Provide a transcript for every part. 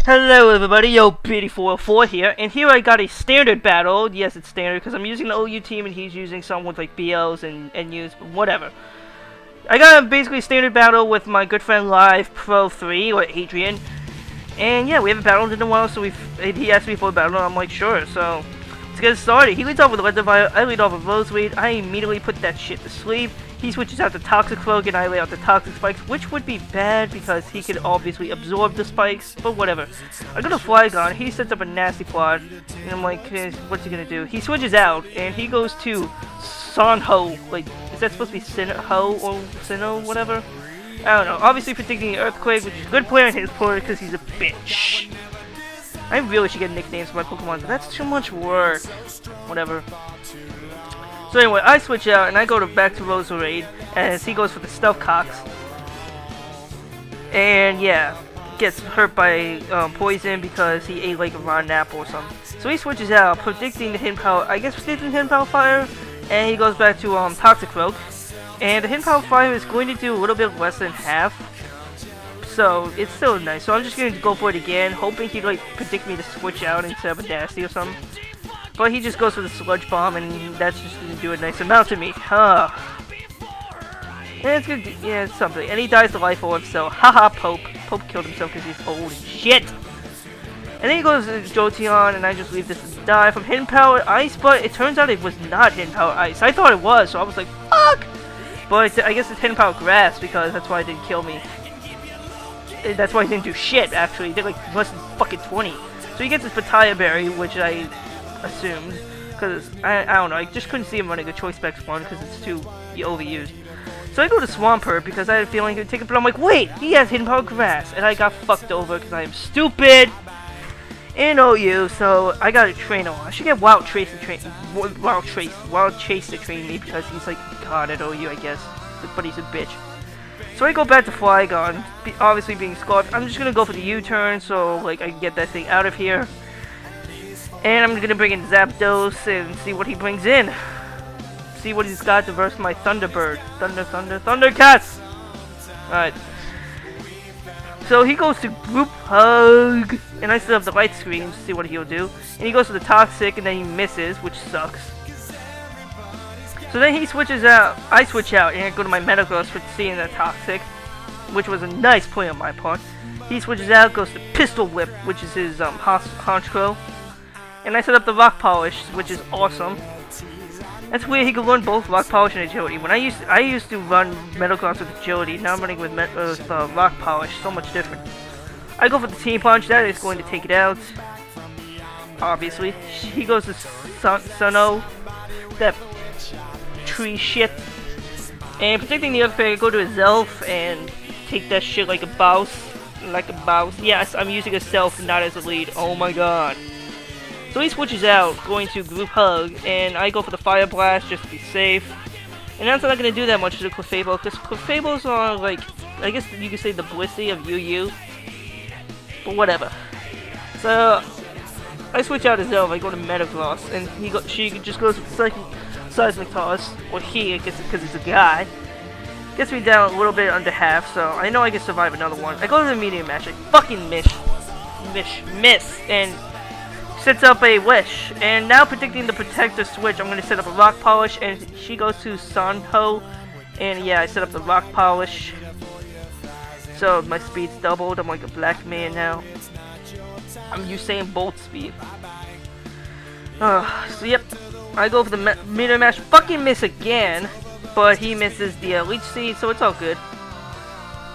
Hello everybody, yo BD404 here, and here I got a standard battle. Yes, it's standard because I'm using the OU team and he's using some with like BLs and NUs, but whatever. I got a basically standard battle with my good friend Liv3Pro3 or Adrian, and yeah, we haven't battled in a while, so he asked me for a battle, and I'm like sure. So let's get started. He leads off with Leatherfire, I lead off with Roseweed. I immediately put that shit to sleep. He switches out the Toxic Cloak and I lay out the Toxic Spikes, which would be bad because he could obviously absorb the spikes, but whatever. I got a Flygon, he sets up a nasty plot, and I'm like, what's he gonna do? He switches out, and he goes to Sanho, like, is that supposed to be Sinho or Sinnoh, whatever? I don't know, obviously predicting the Earthquake, which is a good player in his part because he's a bitch. I really should get nicknames for my Pokemon, but that's too much work. Whatever. So anyway, I switch out and I go back to Roserade as he goes for the Stealth Cox. And yeah, gets hurt by poison because he ate like a rotten apple or something. So he switches out, predicting the Hidden Power, I guess predicting Hidden Power Fire, and he goes back to Toxic Cloak. And the Hidden Power Fire is going to do a little bit less than half. So it's still nice. So I'm just going to go for it again, hoping he'd like predict me to switch out instead of a Nasty or something. But he just goes for the Sludge Bomb, and that's just going to do a nice amount to me. Huh. And it's good. Yeah, it's something. And he dies to Life Orb, so haha, Pope. Pope killed himself because he's old as shit. And then he goes to Jolteon, and I just leave this to die from Hidden Power Ice, but it turns out it was not Hidden Power Ice. I thought it was, so I was like, fuck! But I guess it's Hidden Power Grass, because that's why it didn't kill me. That's why he didn't do shit, actually. He did like less than fucking 20. So he gets his Pataya Berry, which I assumed, because I don't know, I just couldn't see him running a Choice Specs one because it's too overused. So I go to Swampert because I had a feeling he would take it, but I'm like, wait, he has Hidden Power Grass, and I got fucked over because I am stupid in OU, so I got a trainer. I should get Wild Chase to train me because he's like God at OU, I guess, but he's a bitch. So I go back to Flygon, obviously being scarfed. I'm just gonna go for the U-turn so like I can get that thing out of here. And I'm gonna bring in Zapdos and see what he brings in. See what he's got to verse my Thunderbird. Thundercats! Alright. So he goes to Group Hug. And I set up the light screen to see what he'll do. And he goes to the Toxic and then he misses, which sucks. So then he switches out. I switch out and I go to my Metagross for seeing that Toxic, which was a nice play on my part. He switches out, goes to Pistol Whip, which is his Honchkrow. And I set up the Rock Polish, which is awesome. That's weird, he could run both Rock Polish and Agility. When I used to run Metagross with Agility, now I'm running with Rock Polish, so much different. I go for the Team Punch, that is going to take it out. Obviously. He goes to Sinnoh, that tree shit. And predicting the Earthquake, I go to his Elf and take that shit like a boss. Yes, I'm using a Self, not as a lead. Oh my god. So he switches out, going to Group Hug, and I go for the Fire Blast just to be safe. And that's not going to do that much to the Clefable, because Clefables are like, I guess you could say the Blissey of UU. But whatever. So I switch out his Elf, I go to Metagross, and she just goes with Seismic Toss, or he, I guess because he's a guy. Gets me down a little bit under half, so I know I can survive another one. I go to the Medium Match, I fucking miss, and sets up a Wish, and now predicting the Protector switch, I'm going to set up a Rock Polish, and she goes to Sanho, and yeah, I set up the Rock Polish, so my speed's doubled. I'm like a black man now. I'm Usain Bolt speed. So yep, I go for the Meteor Mash, fucking miss again, but he misses the Leech Seed, so it's all good.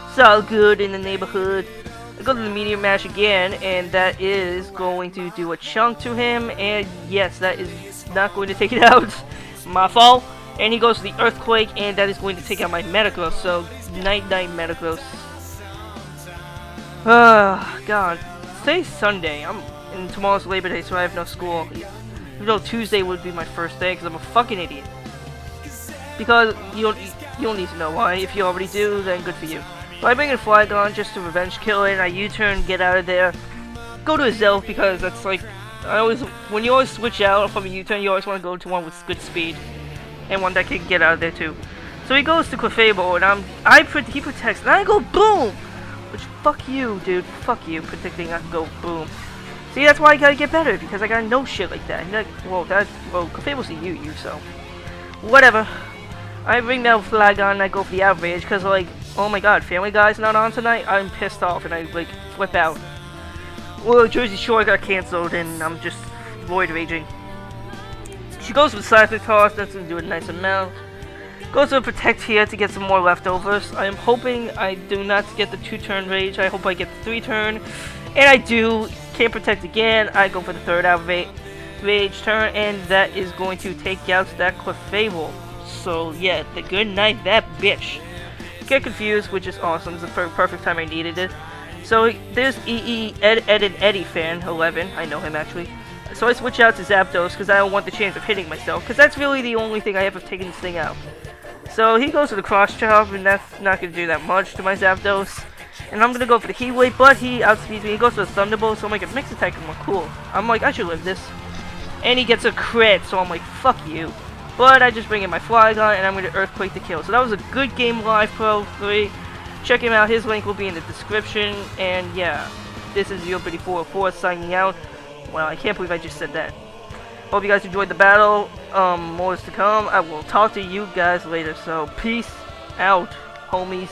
It's all good in the neighborhood. I go to the Meteor Mash again, and that is going to do a chunk to him, and yes, that is not going to take it out. My fault. And he goes to the Earthquake, and that is going to take out my Metagross, so night-night Metagross. God. Today's Sunday, and tomorrow's Labor Day, so I have no school. Even though Tuesday would be my first day, because I'm a fucking idiot. Because you don't need to know why. If you already do, then good for you. So I bring in Flygon just to revenge kill it, and I U-turn, get out of there. Go to a Zelf because that's like, when you always switch out from a U-turn, you always want to go to one with good speed. And one that can get out of there too. So he goes to Clefable, and he protects, and I go boom! Which, fuck you, dude. Fuck you, predicting I can go boom. See, that's why I gotta get better, because I gotta know shit like that. Like, well, famously you, so. Whatever. I bring that flag on and I go for the outrage, because, like, oh my god, Family Guy's not on tonight? I'm pissed off, and I, like, flip out. Well, Jersey Shore got cancelled, and I'm just void raging. She goes for the seismic toss, that's gonna do a nice amount. Goes to protect here to get some more leftovers. I am hoping I do not get the 2-turn rage. I hope I get the 3-turn. And I do. Can't protect again. I go for the 3rd outrage turn. And that is going to take out that Clefable. So yeah, the good night, that bitch. Get confused, which is awesome. It's the perfect time I needed it. So there's Ed and Eddie fan 11. I know him actually. So I switch out to Zapdos because I don't want the chance of hitting myself. Because that's really the only thing I have of taking this thing out. So he goes to the cross chop, and that's not going to do that much to my Zapdos. And I'm going to go for the Heat Wave, but he outspeeds me. He goes for the Thunderbolt, so I'm like, a mixed attack is more cool. I'm like, I should live this. And he gets a crit, so I'm like, fuck you. But I just bring in my Flygon, and I'm going to Earthquake to kill. So that was a good game, Liv3Pro3. Check him out. His link will be in the description. And yeah, this is Liv3Pro3 signing out. Wow, I can't believe I just said that. Hope you guys enjoyed the battle. More is to come. I will talk to you guys later. So, peace out, homies.